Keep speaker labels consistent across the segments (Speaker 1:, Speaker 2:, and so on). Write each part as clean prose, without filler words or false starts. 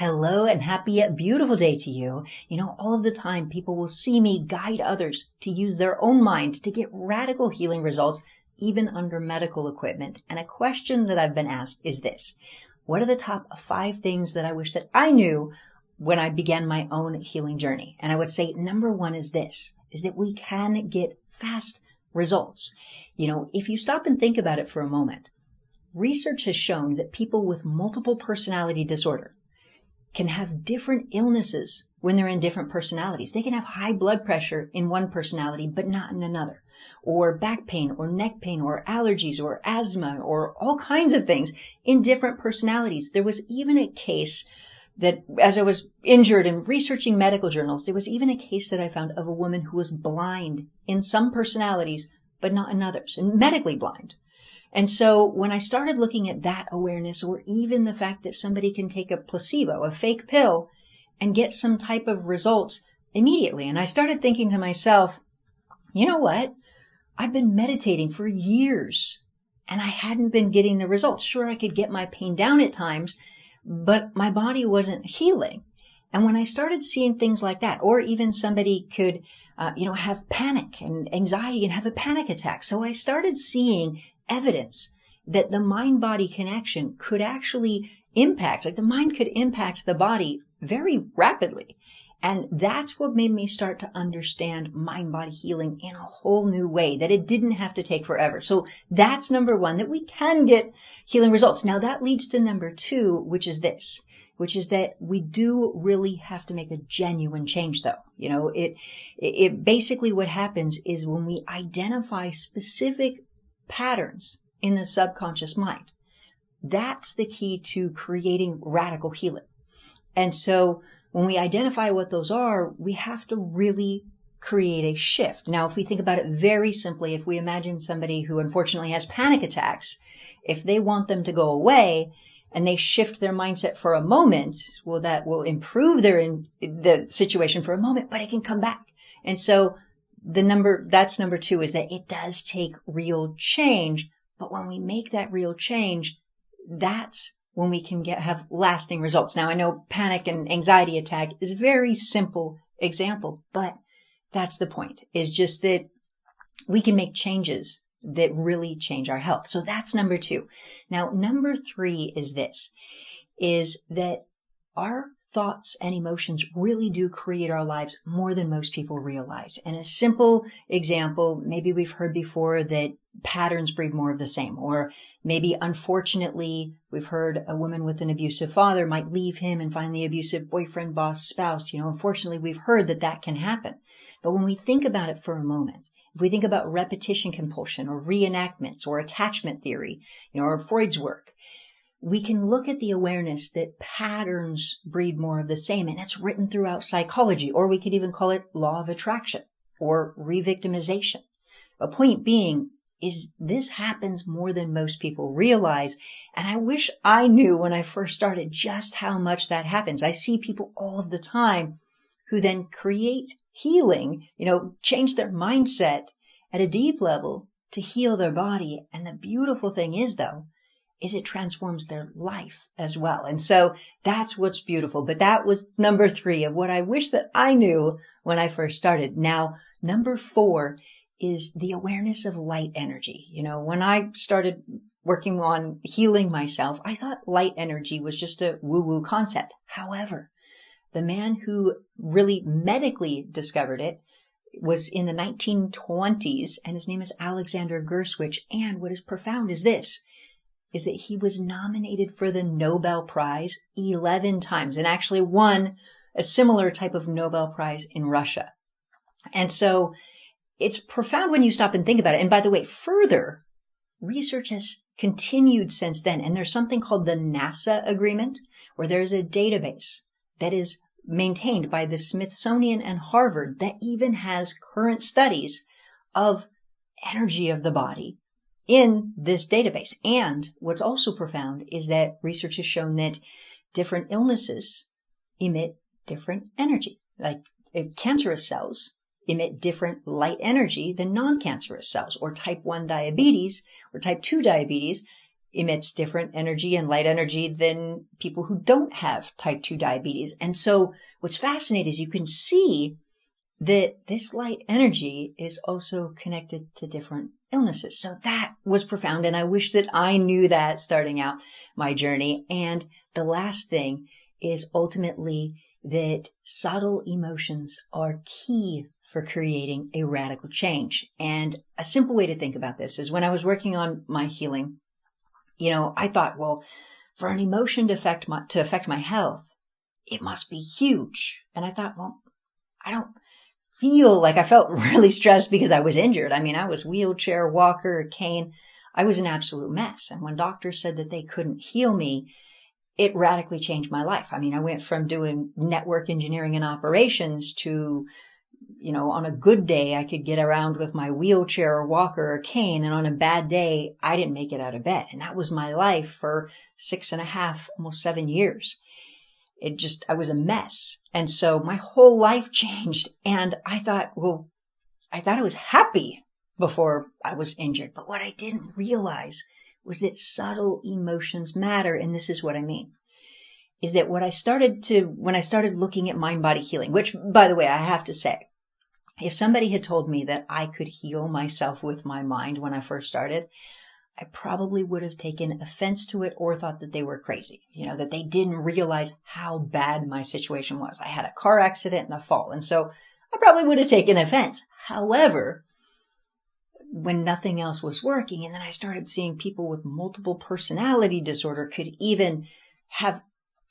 Speaker 1: Hello and happy, beautiful day to you. All of the time people will see me guide others to use their own mind to get radical healing results, even under medical equipment. And a question that I've been asked is this: what are the top 5 things that I wish that I knew when I began my own healing journey? And I would say number 1 is this, is that we can get fast results. If you stop and think about it for a moment, research has shown that people with multiple personality disorder can have different illnesses when they're in different personalities. They can have high blood pressure in one personality, but not in another, or back pain or neck pain or allergies or asthma or all kinds of things in different personalities. There was even a case that, as I was injured and researching medical journals, there was even a case that I found of a woman who was blind in some personalities, but not in others, and medically blind. And so when I started looking at that awareness, or even the fact that somebody can take a placebo, a fake pill, and get some type of results immediately, and I started thinking to myself, you know what? I've been meditating for years and I hadn't been getting the results. Sure, I could get my pain down at times, but my body wasn't healing. And when I started seeing things like that, or even somebody could, have panic and anxiety and have a panic attack. So I started seeing evidence that the mind-body connection could actually impact, like the mind could impact the body very rapidly. And that's what made me start to understand mind-body healing in a whole new way, that it didn't have to take forever. So that's number 1, that we can get healing results. Now that leads to number 2, which is this, which is that we do really have to make a genuine change though. It basically what happens is when we identify specific patterns in the subconscious mind, that's the key to creating radical healing. And so when we identify what those are, we have to really create a shift. Now, if we think about it very simply, if we imagine somebody who unfortunately has panic attacks, if they want them to go away and they shift their mindset for a moment, well, that will improve the situation for a moment, but it can come back. And so that's number 2, is that it does take real change. But when we make that real change, that's when we can have lasting results. Now, I know panic and anxiety attack is a very simple example, but that's the point, is just that we can make changes that really change our health. So that's number 2. Now, number 3 is this, is that our thoughts and emotions really do create our lives more than most people realize. And a simple example, maybe we've heard before that patterns breed more of the same, or maybe unfortunately we've heard a woman with an abusive father might leave him and find the abusive boyfriend, boss, spouse. Unfortunately we've heard that can happen. But when we think about it for a moment, if we think about repetition compulsion or reenactments or attachment theory, or Freud's work, we can look at the awareness that patterns breed more of the same, and it's written throughout psychology, or we could even call it law of attraction or revictimization. A point being is this happens more than most people realize, and I wish I knew when I first started just how much that happens. I see people all of the time who then create healing, change their mindset at a deep level to heal their body, and the beautiful thing is though, is it transforms their life as well. And so that's what's beautiful. But that was number 3 of what I wish that I knew when I first started. Now, number 4 is the awareness of light energy. When I started working on healing myself, I thought light energy was just a woo-woo concept. However, the man who really medically discovered it was in the 1920s, and his name is Alexander Gerswitch. And what is profound is this, is that he was nominated for the Nobel Prize 11 times and actually won a similar type of Nobel Prize in Russia. And so it's profound when you stop and think about it. And by the way, further research has continued since then. And there's something called the NASA agreement, where there's a database that is maintained by the Smithsonian and Harvard that even has current studies of energy of the body in this database. And what's also profound is that research has shown that different illnesses emit different energy. Like cancerous cells emit different light energy than non-cancerous cells, or type 1 diabetes or type 2 diabetes emits different energy and light energy than people who don't have type 2 diabetes. And so what's fascinating is you can see that this light energy is also connected to different illnesses. So that was profound. And I wish that I knew that starting out my journey. And the last thing is ultimately that subtle emotions are key for creating a radical change. And a simple way to think about this is when I was working on my healing, I thought, well, for an emotion to affect my health, it must be huge. And I thought, well, I don't feel like I felt really stressed because I was injured. I mean, I was wheelchair, walker, cane. I was an absolute mess. And when doctors said that they couldn't heal me, it radically changed my life. I mean, I went from doing network engineering and operations to, on a good day, I could get around with my wheelchair or walker or cane. And on a bad day, I didn't make it out of bed. And that was my life for 6.5, almost 7 years. I was a mess. And so my whole life changed. And I thought I was happy before I was injured. But what I didn't realize was that subtle emotions matter. And this is what I mean, is that when I started looking at mind-body healing, which, by the way, I have to say, if somebody had told me that I could heal myself with my mind when I first started, I probably would have taken offense to it or thought that they were crazy, that they didn't realize how bad my situation was. I had a car accident and a fall. And so I probably would have taken offense. However, when nothing else was working, and then I started seeing people with multiple personality disorder could even have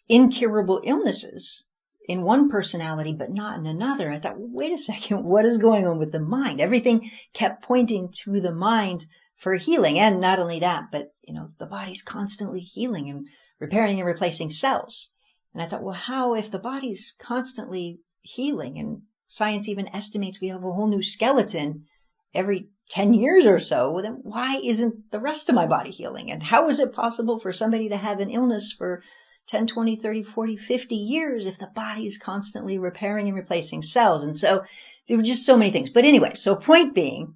Speaker 1: incurable illnesses in one personality, but not in another. I thought, wait a second, what is going on with the mind? Everything kept pointing to the mind for healing. And not only that, but, the body's constantly healing and repairing and replacing cells. And I thought, well, how if the body's constantly healing and science even estimates we have a whole new skeleton every 10 years or so, well, then why isn't the rest of my body healing? And how is it possible for somebody to have an illness for 10, 20, 30, 40, 50 years if the body is constantly repairing and replacing cells? And so there were just so many things. But anyway, so point being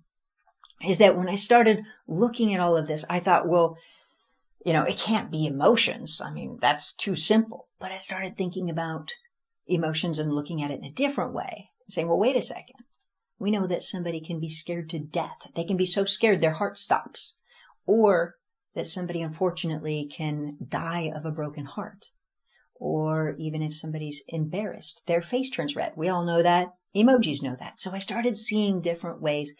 Speaker 1: is that when I started looking at all of this, I thought, well, it can't be emotions. I mean, that's too simple. But I started thinking about emotions and looking at it in a different way, saying, well, wait a second. We know that somebody can be scared to death. They can be so scared their heart stops. Or that somebody, unfortunately, can die of a broken heart. Or even if somebody's embarrassed, their face turns red. We all know that. Emojis know that. So I started seeing different ways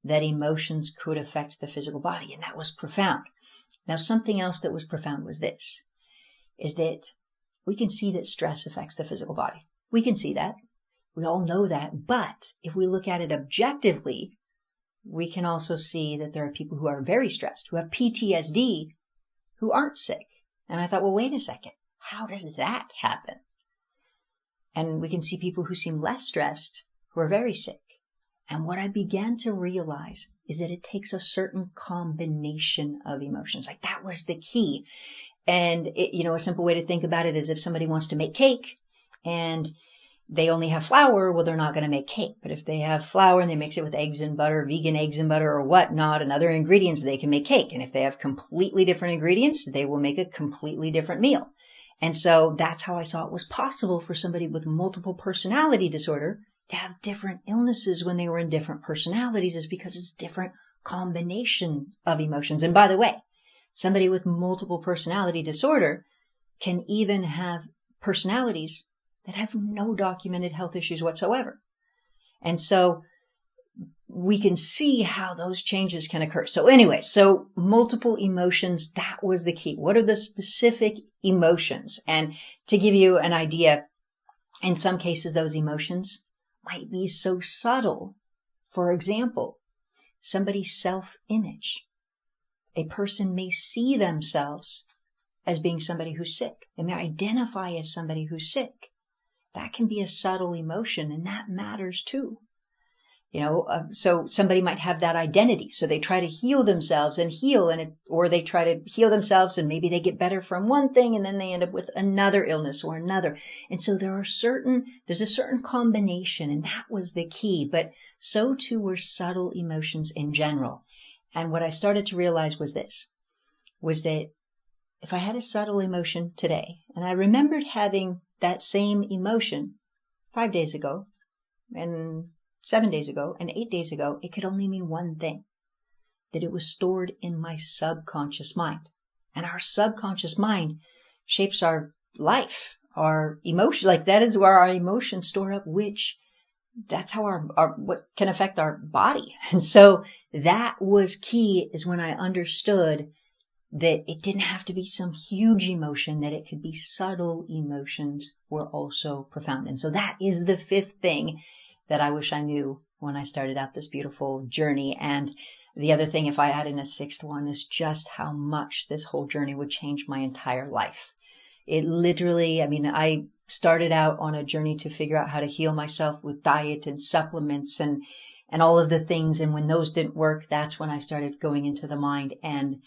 Speaker 1: that emotions could affect the physical body, and that was profound. Now, something else that was profound was this, is that we can see that stress affects the physical body. We can see that. We all know that. But if we look at it objectively, we can also see that there are people who are very stressed, who have PTSD, who aren't sick. And I thought, well, wait a second. How does that happen? And we can see people who seem less stressed, who are very sick. And what I began to realize is that it takes a certain combination of emotions. Like that was the key. And a simple way to think about it is if somebody wants to make cake and they only have flour, well, they're not going to make cake. But if they have flour and they mix it with eggs and butter, vegan eggs and butter or whatnot, and other ingredients, they can make cake. And if they have completely different ingredients, they will make a completely different meal. And so that's how I saw it was possible for somebody with multiple personality disorder to have different illnesses when they were in different personalities, is because it's different combination of emotions. And by the way, somebody with multiple personality disorder can even have personalities that have no documented health issues whatsoever. And so we can see how those changes can occur. So anyway, so multiple emotions, that was the key. What are the specific emotions? And to give you an idea, in some cases, those emotions might be so subtle. For example, somebody's self-image. A person may see themselves as being somebody who's sick, and they identify as somebody who's sick. That can be a subtle emotion, and that matters too. So somebody might have that identity. So they try to heal themselves and heal, or they try to heal themselves and maybe they get better from one thing and then they end up with another illness or another. And so there's a certain combination, and that was the key. But so too were subtle emotions in general. And what I started to realize was this, was that if I had a subtle emotion today, and I remembered having that same emotion 5 days ago, and 7 days ago, and 8 days ago, it could only mean one thing, that it was stored in my subconscious mind. And our subconscious mind shapes our life, our emotion, like that is where our emotions store up, which that's how our what can affect our body. And so that was key, is when I understood that it didn't have to be some huge emotion, that it could be subtle emotions were also profound. And so that is the fifth thing that I wish I knew when I started out this beautiful journey. And the other thing, if I add in a sixth one, is just how much this whole journey would change my entire life. It literally, I started out on a journey to figure out how to heal myself with diet and supplements and all of the things. And when those didn't work, that's when I started going into the mind. And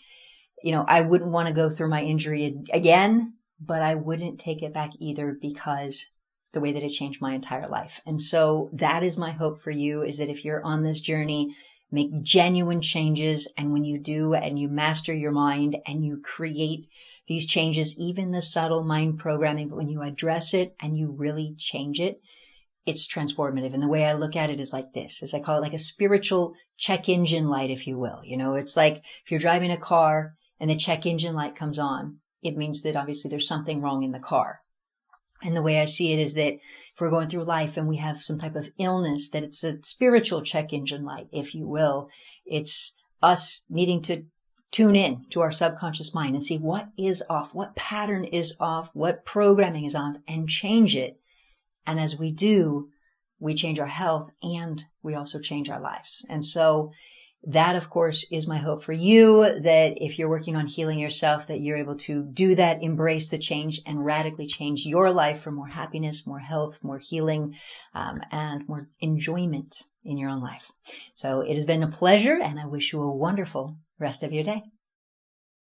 Speaker 1: I wouldn't want to go through my injury again, but I wouldn't take it back either, because the way that it changed my entire life. And so that is my hope for you, is that if you're on this journey, make genuine changes. And when you do, and you master your mind and you create these changes, even the subtle mind programming, but when you address it and you really change it, it's transformative. And the way I look at it is like this, is I call it like a spiritual check engine light, if you will. It's like if you're driving a car and the check engine light comes on, it means that obviously there's something wrong in the car. And the way I see it is that if we're going through life and we have some type of illness, that it's a spiritual check engine light, if you will. It's us needing to tune in to our subconscious mind and see what is off, what pattern is off, what programming is off, and change it. And as we do, we change our health and we also change our lives. And so that, of course, is my hope for you, that if you're working on healing yourself, that you're able to do that, embrace the change, and radically change your life for more happiness, more health, more healing, and more enjoyment in your own life. So it has been a pleasure, and I wish you a wonderful rest of your day.